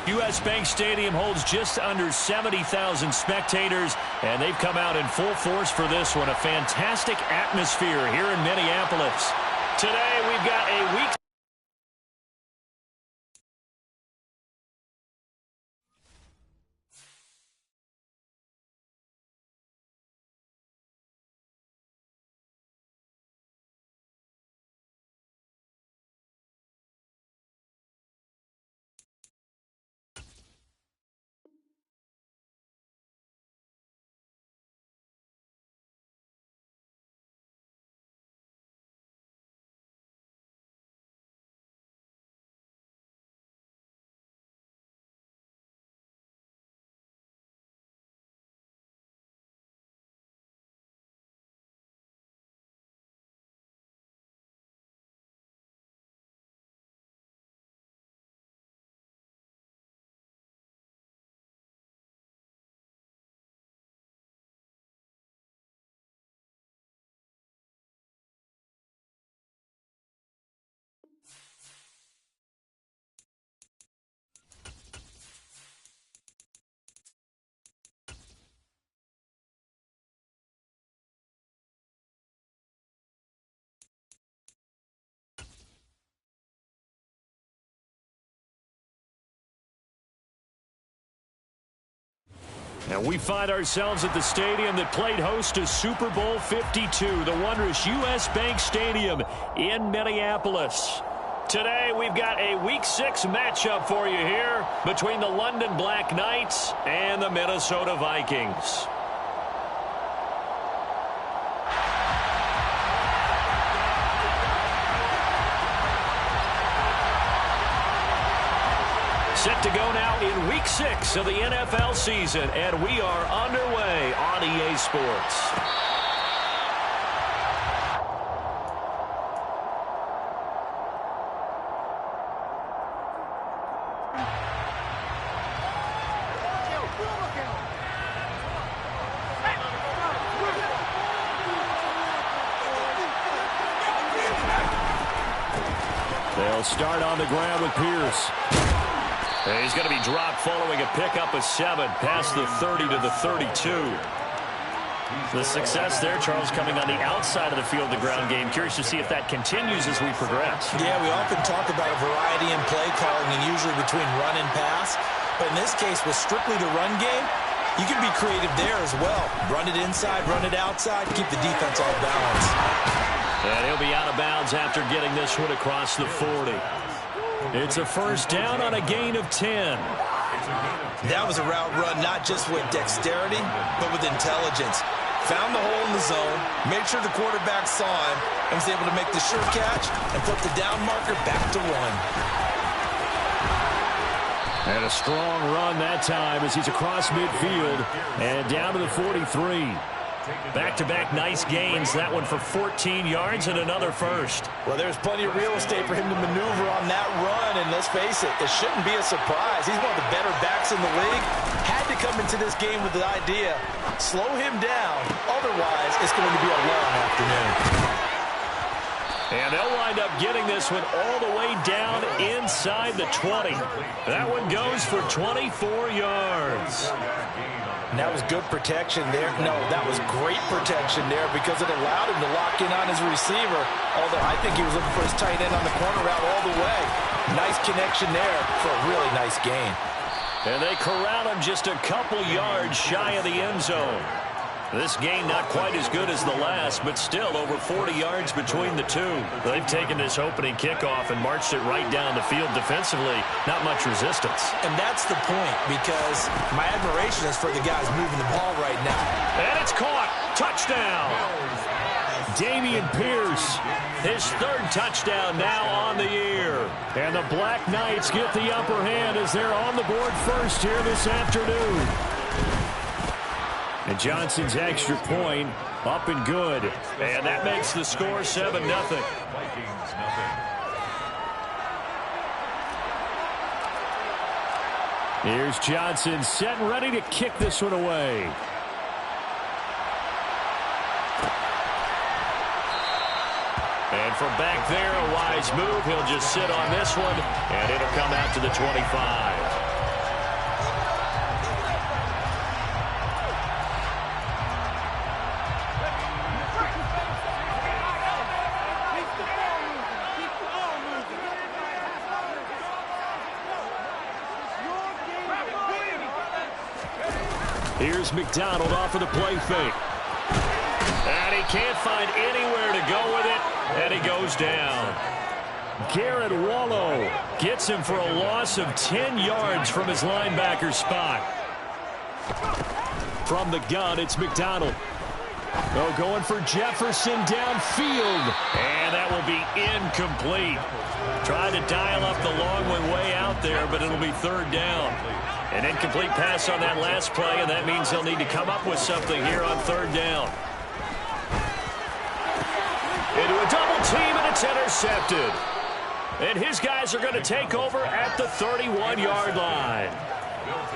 U.S. Bank Stadium holds just under 70,000 spectators, and they've come out in full force for this one. A fantastic atmosphere here in Minneapolis. Today, we've got a week. And we find ourselves at the stadium that played host to Super Bowl 52, the wondrous U.S. Bank Stadium in Minneapolis. Today, we've got a Week 6 matchup for you here between the London Black Knights and the Minnesota Vikings. Set to go now in Week 6 of the NFL season, and we are underway on EA Sports. They'll start on the ground with Pierce. He's going to be dropped following a pickup of 7 past the 30 to the 32. The success there, Charles, coming on the outside of the field, the ground game. Curious to see if that continues as we progress. Yeah, we often talk about a variety in play calling and usually between run and pass. But in this case, with strictly the run game, you can be creative there as well. Run it inside, run it outside, keep the defense off balance. And he'll be out of bounds after getting this one across the 40. It's a first down on a gain of 10. That was a route run not just with dexterity, but with intelligence. Found the hole in the zone, made sure the quarterback saw him, and was able to make the sure catch and flip the down marker back to 1. And a strong run that time as he's across midfield and down to the 43. Back-to-back nice gains. That one for 14 yards and another first. Well, there's plenty of real estate for him to maneuver on that run, and let's face it, it shouldn't be a surprise. He's one of the better backs in the league. Had to come into this game with the idea, slow him down. Otherwise, it's going to be a long afternoon. And they'll wind up getting this one all the way down inside the 20. That one goes for 24 yards. And that was good protection there. No, that was great protection there because it allowed him to lock in on his receiver. Although I think he was looking for his tight end on the corner route all the way. Nice connection there for a really nice gain. And they corral him just a couple yards shy of the end zone. This game not quite as good as the last, but still over 40 yards between the two. They've taken this opening kickoff and marched it right down the field defensively. Not much resistance. And that's the point, because my admiration is for the guys moving the ball right now. And it's caught. Touchdown. Dameon Pierce, his 3rd touchdown now on the year. And the Black Knights get the upper hand as they're on the board first here this afternoon. And Johnson's extra point up and good. And that makes the score 7-0. Here's Johnson set and ready to kick this one away. And from back there, a wise move. He'll just sit on this one, and it'll come out to the 25. Here's McDonald off of the play fake. And he can't find anywhere to go with it, and he goes down. Garrett Wallow gets him for a loss of 10 yards from his linebacker spot. From the gun, it's McDonald. Oh, going for Jefferson downfield. And that will be incomplete. Tried to dial up the long one way out there, but it'll be third down. An incomplete pass on that last play, and that means they'll need to come up with something here on third down. Into a double team, and it's intercepted. And his guys are going to take over at the 31-yard line.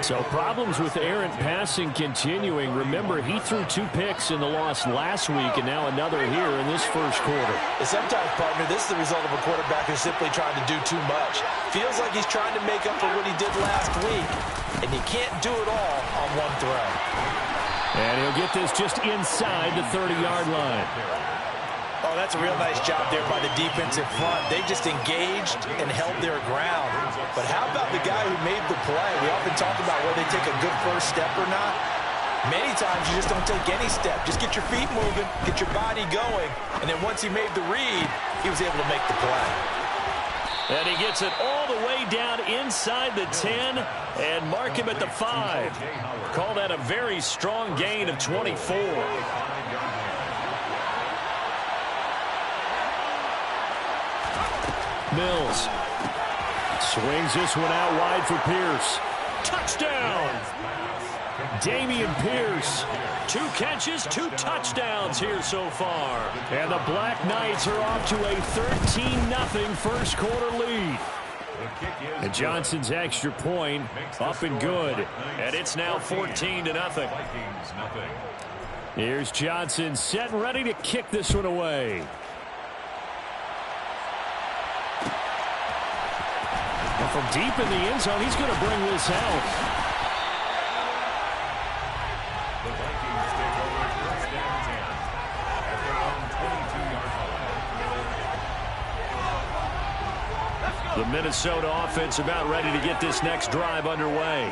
So problems with errant passing continuing. Remember, he threw 2 picks in the loss last week, and now another here in this first quarter. And sometimes, partner, this is the result of a quarterback who's simply trying to do too much. Feels like he's trying to make up for what he did last week, and he can't do it all on one throw. And he'll get this just inside the 30-yard line. Oh, that's a real nice job there by the defense in front. They just engaged and held their ground. But how about the guy who made the play? We often talk about whether they take a good first step or not. Many times you just don't take any step. Just get your feet moving, get your body going, and then once he made the read, he was able to make the play. And he gets it all the way down inside the 10 and mark him at the 5. Call that a very strong gain of 24. Mills swings this one out wide for Pierce. Touchdown! Dameon Pierce. 2 catches, 2 touchdowns here so far. And the Black Knights are off to a 13-0 first quarter lead. And Johnson's extra point up and good. And it's now 14-0. Here's Johnson set and ready to kick this one away. From deep in the end zone, he's going to bring this out. The Vikings take over first down 10 at their own 22-yard line. The Minnesota offense about ready to get this next drive underway.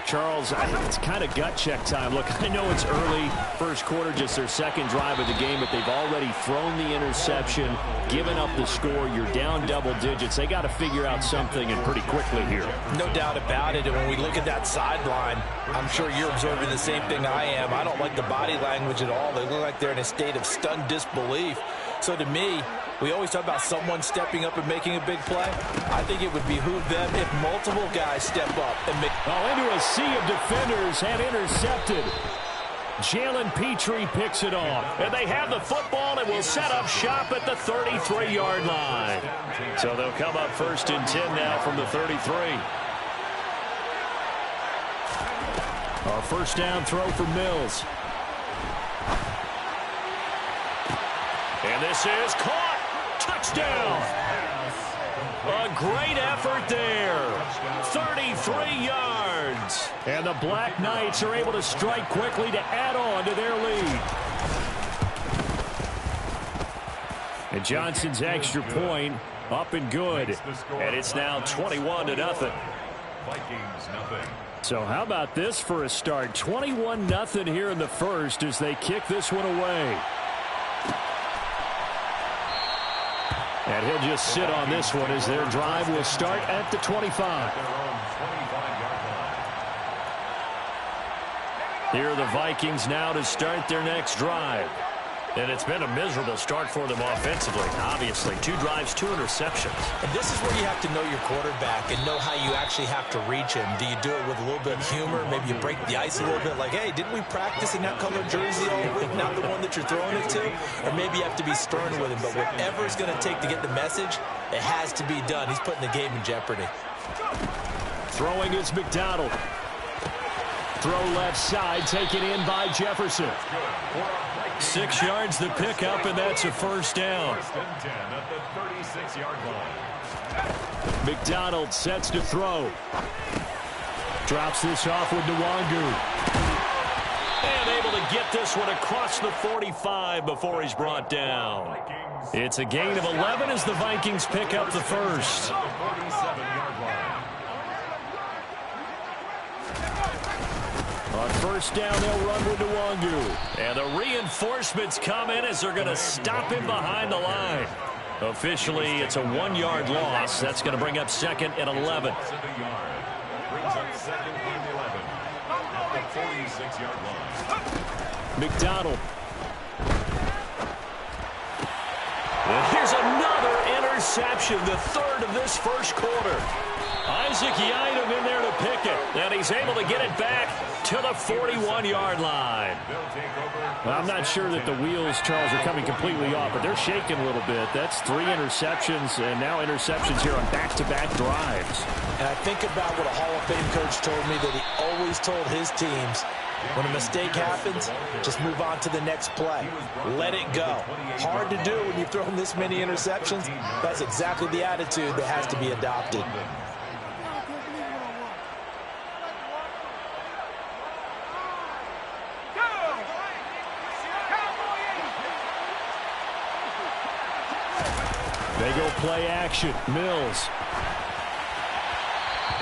Charles, it's kind of gut check time. Look, I know it's early, first quarter, just their second drive of the game, but they've already thrown the interception, given up the score. You're down double digits. They got to figure out something, and pretty quickly here. No doubt about it. And when we look at that sideline, I'm sure you're observing the same thing I am. I don't like the body language at all. They look like they're in a state of stunned disbelief. So to me, we always talk about someone stepping up and making a big play. I think it would behoove them if multiple guys step up and make... Oh, into a sea of defenders and intercepted. Jalen Petrie picks it off. And they have the football and will set up shop at the 33-yard line. So they'll come up first and 10 now from the 33. Our first down throw for Mills. And this is caught. Touchdown. A great effort there. 33 yards. And the Black Knights are able to strike quickly to add on to their lead. And Johnson's extra point up and good. And it's now 21-0. Vikings nothing. So how about this for a start? 21-0 here in the first as they kick this one away. And he'll just sit on this one as their drive will start at the 25. Here are the Vikings now to start their next drive. And it's been a miserable start for them offensively. Obviously, 2 drives, 2 interceptions. And this is where you have to know your quarterback and know how you actually have to reach him. Do you do it with a little bit of humor? Maybe you break the ice a little bit like, hey, didn't we practice in that color jersey all week, not the one that you're throwing it to? Or maybe you have to be stern with him. But whatever it's going to take to get the message, it has to be done. He's putting the game in jeopardy. Throwing is McDonald. Throw left side, taken in by Jefferson. 6 yards the pickup, and that's a first down. First and 10 at the 36-yard line. McDonald sets to throw. Drops this off with Nwangu. And able to get this one across the 45 before he's brought down. It's a gain of 11 as the Vikings pick up the first. On first down, they'll run with Nwangu. And the reinforcements come in as they're going to stop him behind the line. Officially, it's a 1-yard loss. That's going to bring up 2nd and 11. Brings up 2nd and 11 at the 46-yard line. McDonald. And here's another interception, the 3rd of this first quarter. Isaac Yiadom in there to pick it, and he's able to get it back to the 41-yard line. Well, I'm not sure that the wheels, Charles, are coming completely off, but they're shaking a little bit. That's 3 interceptions, and now interceptions here on back-to-back drives. And I think about what a Hall of Fame coach told me that he always told his teams, when a mistake happens, just move on to the next play. Let it go. Hard to do when you've thrown this many interceptions. That's exactly the attitude that has to be adopted. They go play action. Mills.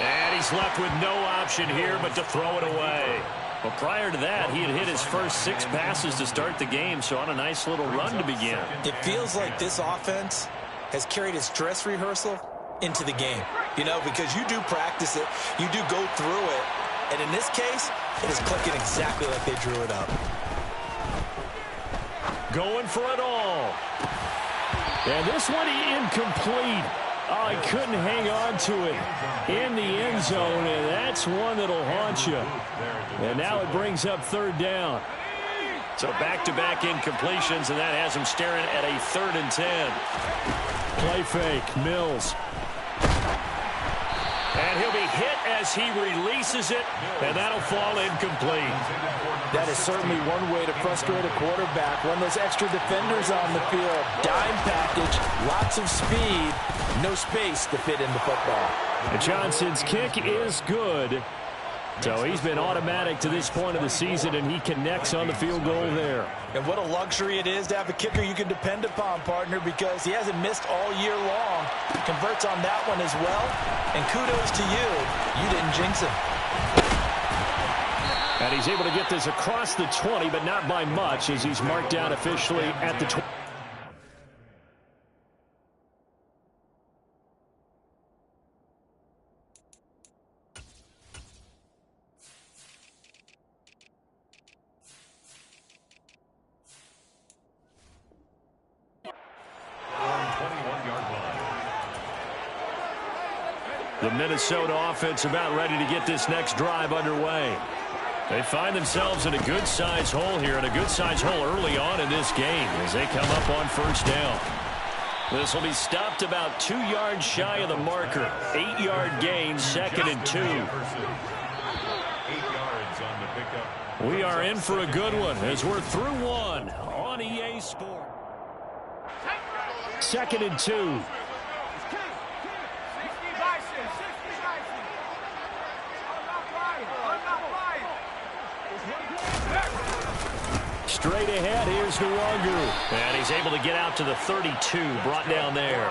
And he's left with no option here but to throw it away. But prior to that, he had hit his first 6 passes to start the game, so on a nice little run to begin. It feels like this offense has carried its dress rehearsal into the game. You know, because you do practice it, you do go through it, and in this case, it is clicking exactly like they drew it up. Going for it all. And this one incomplete. Oh, he couldn't hang on to it in the end zone, and that's one that'll haunt you. And now it brings up 3rd down. So back-to-back incompletions, and that has him staring at a 3rd and 10. Play fake, Mills. And he'll be hit as he releases it, and that'll fall incomplete. That is certainly one way to frustrate a quarterback. Run those extra defenders on the field. Dime package, lots of speed, no space to fit in the football. And Johnson's kick is good. So he's been automatic to this point of the season, and he connects on the field goal there. And what a luxury it is to have a kicker you can depend upon, partner, because he hasn't missed all year long. Converts on that one as well. And kudos to you. You didn't jinx him. And he's able to get this across the 20, but not by much, as he's marked down officially at the 20. The Minnesota offense about ready to get this next drive underway. They find themselves in a good-sized hole here, and a good-sized hole early on in this game as they come up on first down. This will be stopped about 2 yards shy of the marker. 8-yard gain, 2nd and 2. 8 yards on the pickup. We are in for a good one as we're through one on EA Sport. 2nd and 2. Straight ahead, here's Nwangu. And he's able to get out to the 32, brought down there.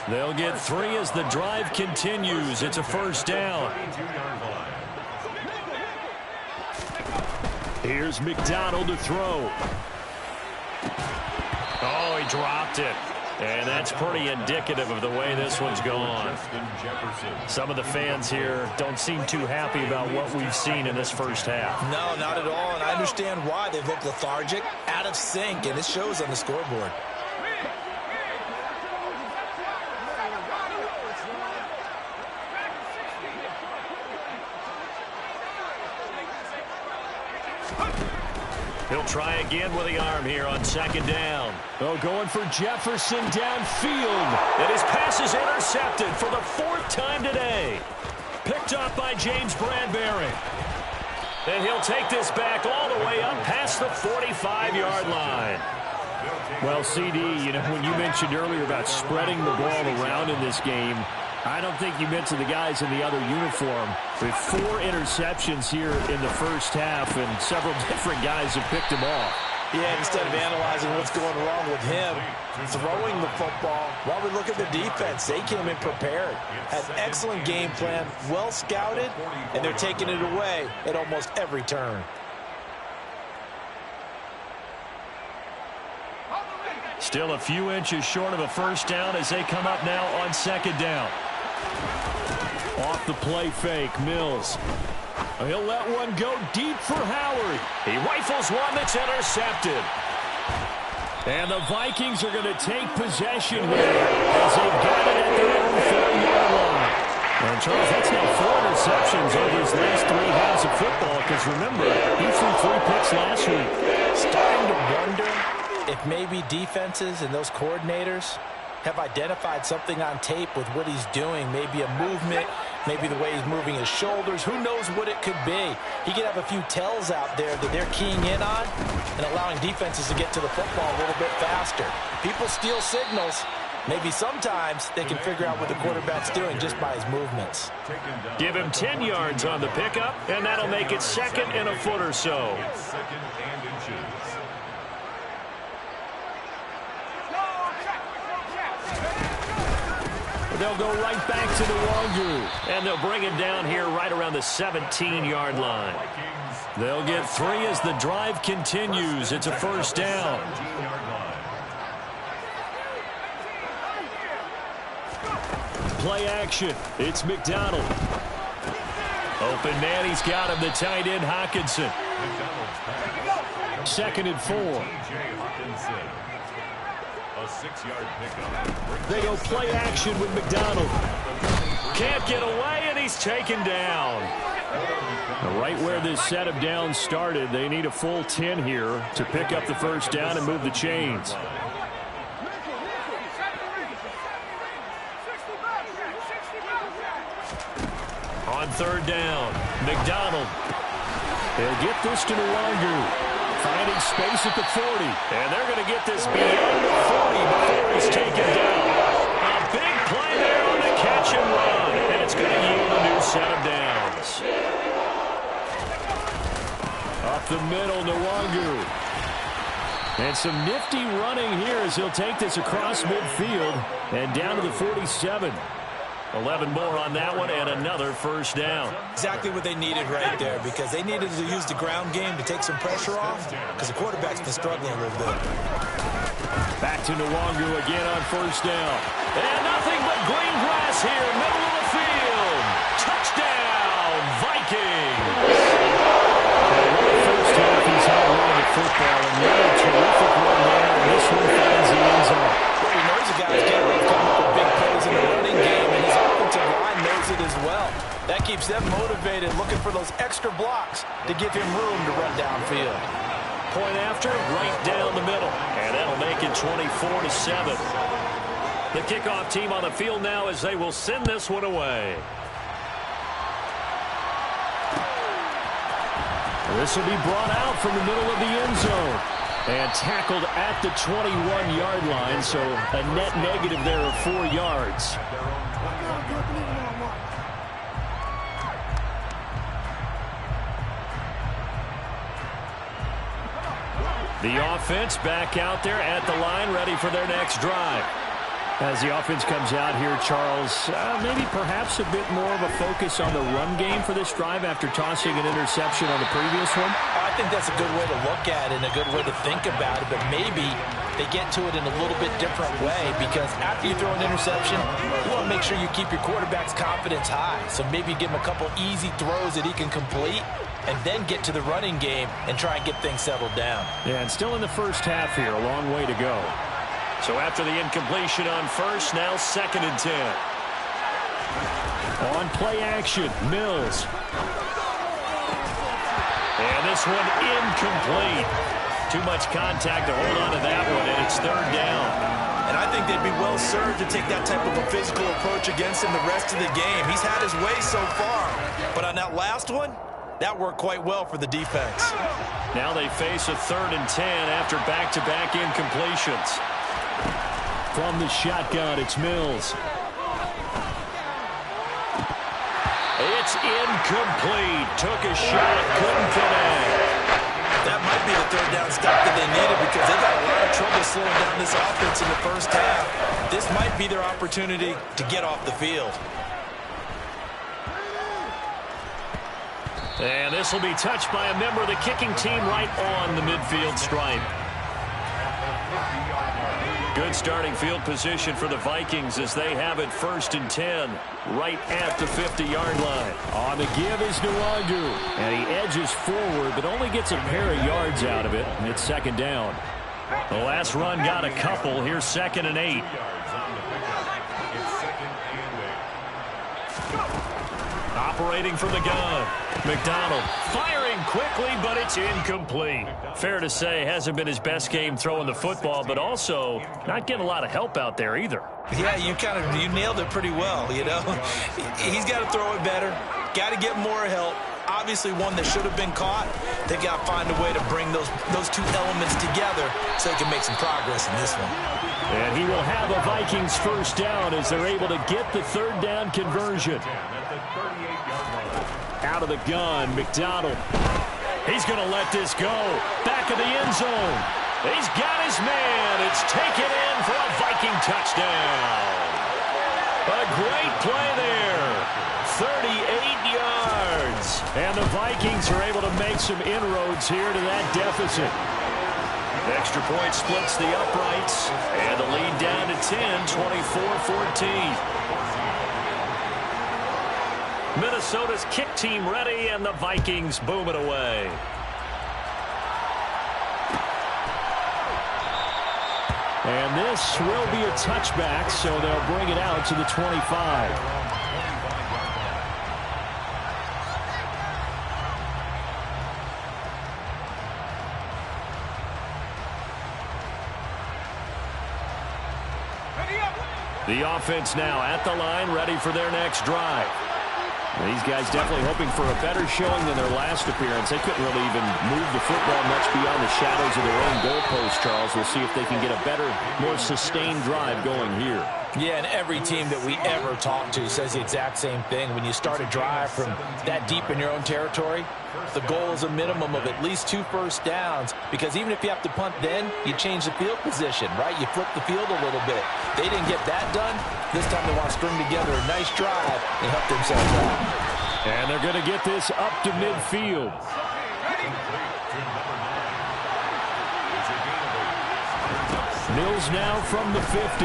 They'll get 3 as the drive continues. It's a first down. Here's McDonald to throw. Oh, he dropped it. And that's pretty indicative of the way this one's gone. Some of the fans here don't seem too happy about what we've seen in this first half. No, not at all, and I understand why. They look lethargic, out of sync, and it shows on the scoreboard. He'll try again with the arm here on 2nd down. Oh, going for Jefferson downfield. And his pass is intercepted for the 4th time today. Picked up by James Bradbury. And he'll take this back all the way up past the 45-yard line. Well, CD, you know, when you mentioned earlier about spreading the ball around in this game, I don't think you mentioned the guys in the other uniform. With 4 interceptions here in the first half, and several different guys have picked them off. Yeah, instead of analyzing what's going wrong with him, throwing the football, while we look at the defense, they came in prepared. Had an excellent game plan, well scouted, and they're taking it away at almost every turn. Still a few inches short of a first down as they come up now on second down. Off the play fake, Mills. He'll let one go deep for Howard. He rifles one that's intercepted. And the Vikings are going to take possession here as they've got it at their own 4-yard line. And Charles, that's now 4 interceptions over his last 3 halves of football, because remember, he threw 3 picks last week. Starting to wonder if maybe defenses and those coordinators have identified something on tape with what he's doing. Maybe a movement, maybe the way he's moving his shoulders. Who knows what it could be? He could have a few tells out there that they're keying in on and allowing defenses to get to the football a little bit faster. People steal signals. Maybe sometimes they can figure out what the quarterback's doing just by his movements. Give him 10 yards on the pickup, and that'll make it 2nd and a foot or so. They'll go right back to the Wangu, and they'll bring it down here right around the 17-yard line. They'll get 3 as the drive continues. It's a first down. Play action. It's McDonald. Open man, he's got him, the tight end, Hockenson. 2nd and 4. They go play action with McDonald. Can't get away, and he's taken down. Right where this set of downs started, they need a full 10 here to pick up the first down and move the chains. On 3rd down, McDonald. They'll get this to Nwangu. Finding space at the 40. And they're going to get this beyond the 40 before he's taken down. A big play there on the catch and run. And it's going to yield a new set of downs. Up the middle, Nwangu. And some nifty running here as he'll take this across midfield and down to the 47. 11 more on that one, and another first down. Exactly what they needed right there, because they needed to use the ground game to take some pressure off, because the quarterback's been struggling a little bit. Back to Nwangu again on first down. And nothing but green grass here, middle of the field. Touchdown, Vikings! First half, he's had a run of the football, and another terrific run there, and this one finds the end zone. Well, he knows the guy's capable of coming up with big plays in the running game, and his offensive line knows it as well. That keeps them motivated, looking for those extra blocks to give him room to run downfield. Point after, right down the middle, and that'll make it 24-7. The kickoff team on the field now as they will send this one away. This will be brought out from the middle of the end zone and tackled at the 21-yard line, so a net negative there of 4 yards. The offense back out there at the line, ready for their next drive. As the offense comes out here, Charles, maybe perhaps a bit more of a focus on the run game for this drive after tossing an interception on the previous one? I think that's a good way to look at it and a good way to think about it, but maybe they get to it in a little bit different way, because after you throw an interception, you want to make sure you keep your quarterback's confidence high. So maybe give him a couple easy throws that he can complete and then get to the running game and try and get things settled down. Yeah, and still in the first half here, a long way to go. So after the incompletion on first, now 2nd and 10. On play action, Mills. And this one incomplete. Too much contact to hold on to that one, and it's 3rd down. And I think they'd be well served to take that type of a physical approach against him the rest of the game. He's had his way so far, but on that last one, that worked quite well for the defense. Now they face a 3rd and 10 after back-to-back incompletions. From the shotgun, it's Mills. It's incomplete. Took a shot, couldn't connect. that might be the third down stop that they needed because they got a lot of trouble slowing down this offense in the first half. This might be their opportunity to get off the field. And this will be touched by a member of the kicking team right on the midfield stripe. Good starting field position for the Vikings as they have it 1st and 10 right at the 50-yard line. On the give is Nwangu, and he edges forward but only gets a pair of yards out of it. It's 2nd down. The last run got a couple. Here's 2nd and 8. Operating from the gun. McDonald firing quickly, but it's incomplete. Fair to say, hasn't been his best game throwing the football, but also not getting a lot of help out there either. Yeah, you nailed it pretty well, you know. He's got to throw it better, got to get more help. Obviously one that should have been caught. They've got to find a way to bring those two elements together so they can make some progress in this one. And he will have a Vikings 1st down as they're able to get the 3rd down conversion. Out of the gun, McDonald. He's going to let this go. Back of the end zone. He's got his man. It's taken in for a Viking touchdown. A great play there. 38 yards. And the Vikings are able to make some inroads here to that deficit. Extra point splits the uprights. And the lead down to 10, 24-14. Minnesota's kick team ready, and the Vikings boom it away. And this will be a touchback, so they'll bring it out to the 25. The offense now at the line, ready for their next drive. These guys definitely hoping for a better showing than their last appearance. They couldn't really even move the football much beyond the shadows of their own goalpost, Charles. We'll see if they can get a better, more sustained drive going here. Yeah, and every team that we ever talk to says the exact same thing. When you start a drive from that deep in your own territory, the goal is a minimum of at least 2 first downs, because even if you have to punt then, you change the field position, right? You flip the field a little bit. They didn't get that done. This time they want to string together a nice drive and help themselves out. And they're going to get this up to midfield. Mills now from the 50.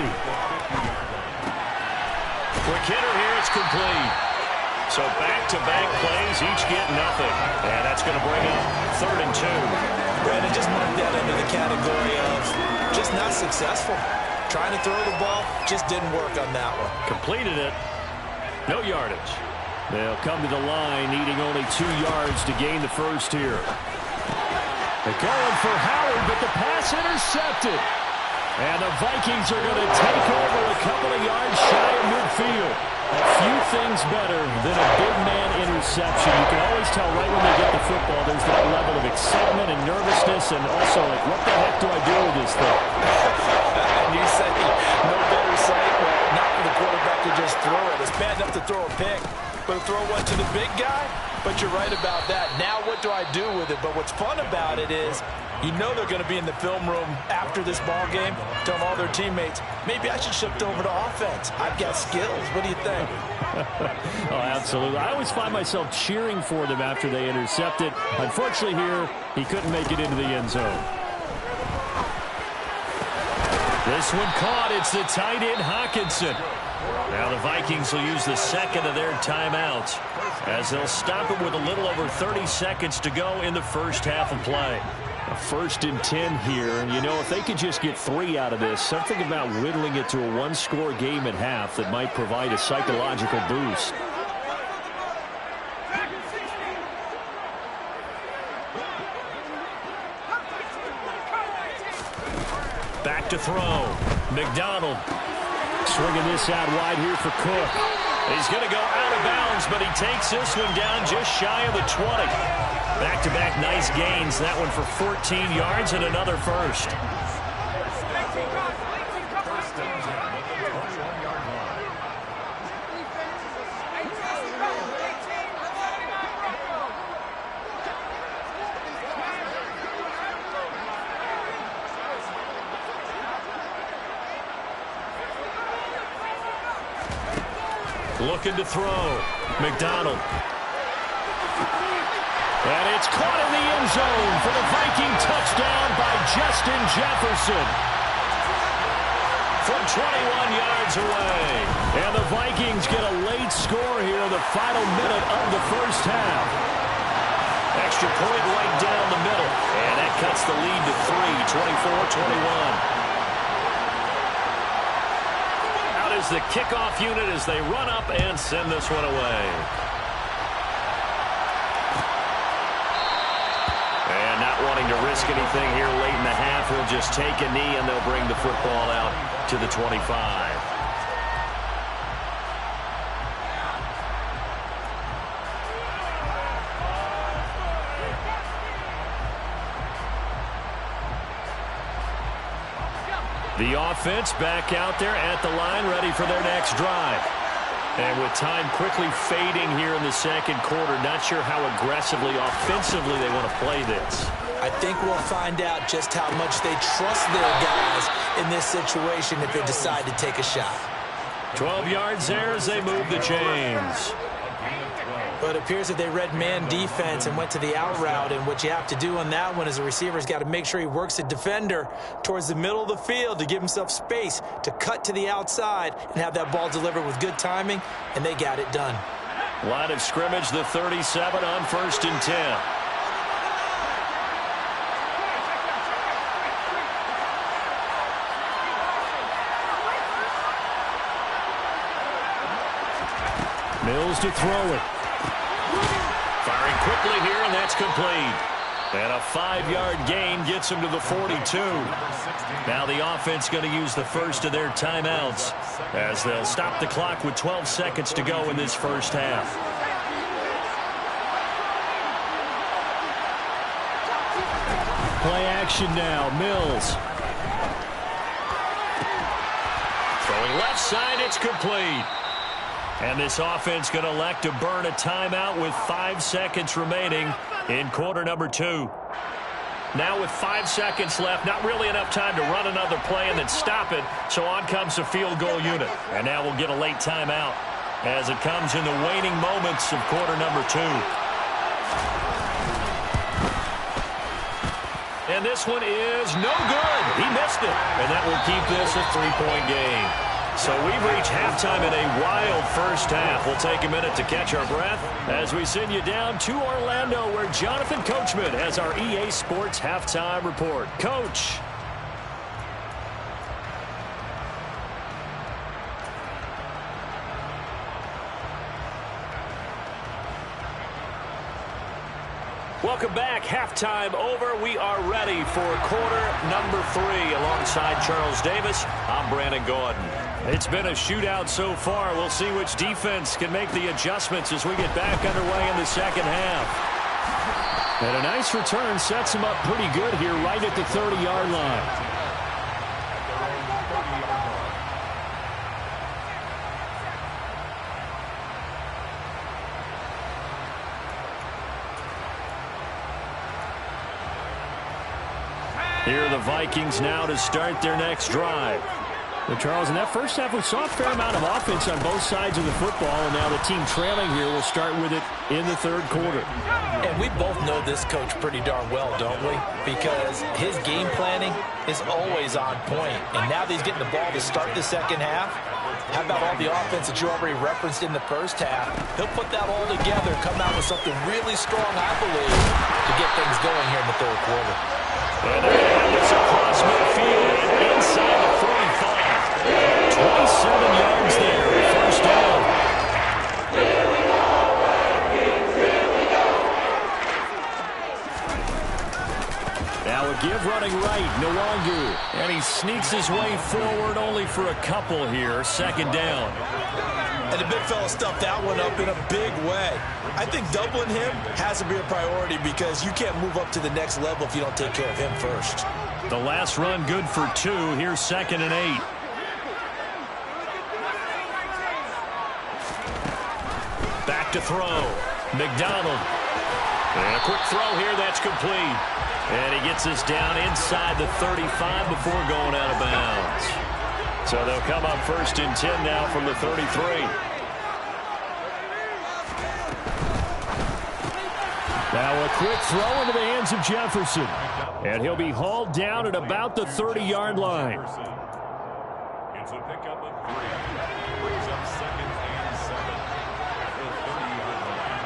Quick hitter here, it's complete. So back-to-back plays, each get nothing. And that's going to bring up 3rd and 2. Brandon, just mark that into the category of just not successful. Trying to throw the ball, just didn't work on that one. Completed it. No yardage. They'll come to the line, needing only 2 yards to gain the first here. They're going for Howard, but the pass intercepted. And the Vikings are going to take over a couple of yards shy of midfield. A few things better than a big man interception. You can always tell right when they get the football, there's that level of excitement and nervousness, and also like, what the heck do I do with this thing? And you say no better sight, well, not for the quarterback to just throw it. It's bad enough to throw a pick, but throw one to the big guy? But you're right about that. Now what do I do with it? But what's fun about it is, you know they're going to be in the film room after this ball game, telling all their teammates, maybe I should shift over to offense. I've got skills. What do you think? Oh, absolutely. I always find myself cheering for them after they intercept it. Unfortunately here, he couldn't make it into the end zone. This one caught. It's the tight end, Hawkinson. Now the Vikings will use the 2nd of their timeouts as they'll stop it with a little over 30 seconds to go in the first half of play. A 1st and 10 here, and you know, if they could just get 3 out of this, something about whittling it to a 1-score game at half that might provide a psychological boost. Back to throw. McDonald swinging this out wide here for Cook. He's going to go out of bounds, but he takes this one down just shy of the 20. Back-to-back nice gains. That one for 14 yards and another first. Looking to throw. McDonald. And it's caught in the end zone for the Viking touchdown by Justin Jefferson. From 21 yards away. And the Vikings get a late score here in the final minute of the first half. Extra point right down the middle. And that cuts the lead to 3, 24-21. Is the kickoff unit as they run up and send this one away. And not wanting to risk anything here late in the half, he'll just take a knee and they'll bring the football out to the 25. The offense back out there at the line, ready for their next drive. And with time quickly fading here in the second quarter, not sure how aggressively, offensively they want to play this. I think we'll find out just how much they trust their guys in this situation if they decide to take a shot. 12 yards there as they move the chains. But it appears that they read man defense and went to the out route, and what you have to do on that one is the receiver's got to make sure he works the defender towards the middle of the field to give himself space to cut to the outside and have that ball delivered with good timing, and they got it done. Line of scrimmage, the 37 on 1st and 10. Mills to throw it. Firing quickly here, and that's complete. And a 5-yard gain gets him to the 42. Now the offense going to use the first of their timeouts as they'll stop the clock with 12 seconds to go in this first half. Play action now. Mills. Throwing left side, it's complete. And this offense going to elect to burn a timeout with 5 seconds remaining in quarter number 2. Now with 5 seconds left, not really enough time to run another play and then stop it, so on comes the field goal unit. And now we'll get a late timeout as it comes in the waning moments of quarter number 2. And this one is no good. He missed it. And that will keep this a 3-point game. So we've reached halftime in a wild first half. We'll take a minute to catch our breath as we send you down to Orlando, where Jonathan Coachman has our EA Sports Halftime Report. Coach. Welcome back. Halftime over. We are ready for quarter number 3. Alongside Charles Davis, I'm Brandon Gordon. It's been a shootout so far. We'll see which defense can make the adjustments as we get back underway in the second half. And a nice return sets him up pretty good here right at the 30-yard line. Here are the Vikings now to start their next drive. Well, Charles, in that first half, we saw a fair amount of offense on both sides of the football, and now the team trailing here will start with it in the third quarter. And we both know this coach pretty darn well, don't we? Because his game planning is always on point. And now that he's getting the ball to start the second half, how about all the offense that you already referenced in the first half? He'll put that all together and come out with something really strong, I believe, to get things going here in the third quarter. And there you have this across midfield and inside the 45. 27 yards there, first down. Now a give running right, Nwangu. And he sneaks his way forward only for a couple here, second down. And the big fella stuffed that one up in a big way. I think doubling him has to be a priority because you can't move up to the next level if you don't take care of him first. The last run good for 2. Here's 2nd and 8. Back to throw. McDonald. And a quick throw here. That's complete. And he gets this down inside the 35 before going out of bounds. So they'll come up 1st and 10 now from the 33. quick throw into the hands of Jefferson. And he'll be hauled down at about the 30-yard line. It's a pickup of 3. Brings up 2nd and 7 at the 30-yard line.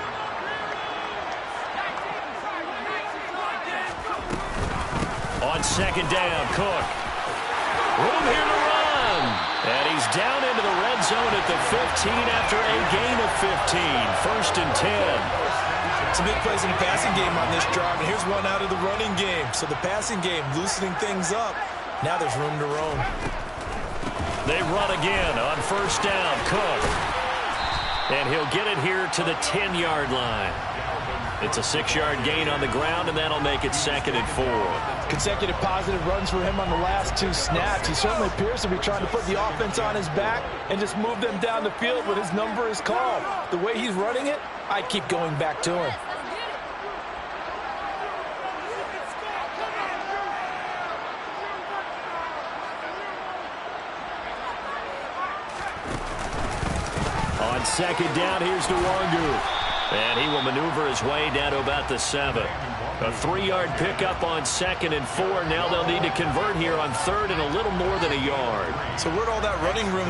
On 2nd down, Cook. Room here to run. And he's down into the red zone at the 15 after a gain of 15. 1st and 10. Some big plays in the passing game on this drive, and here's one out of the running game. So the passing game loosening things up. Now there's room to roam. They run again on 1st down, Cook. And he'll get it here to the 10-yard line. It's a 6-yard gain on the ground, and that'll make it 2nd and 4. Consecutive positive runs for him on the last 2 snaps. He certainly appears to be trying to put the offense on his back and just move them down the field when his number is called. The way he's running it, I keep going back to him. On 2nd down, here's Nwangu. And he will maneuver his way down to about the 7. A 3-yard pickup on 2nd and 4. Now they'll need to convert here on 3rd and a little more than a yard. So where'd all that running room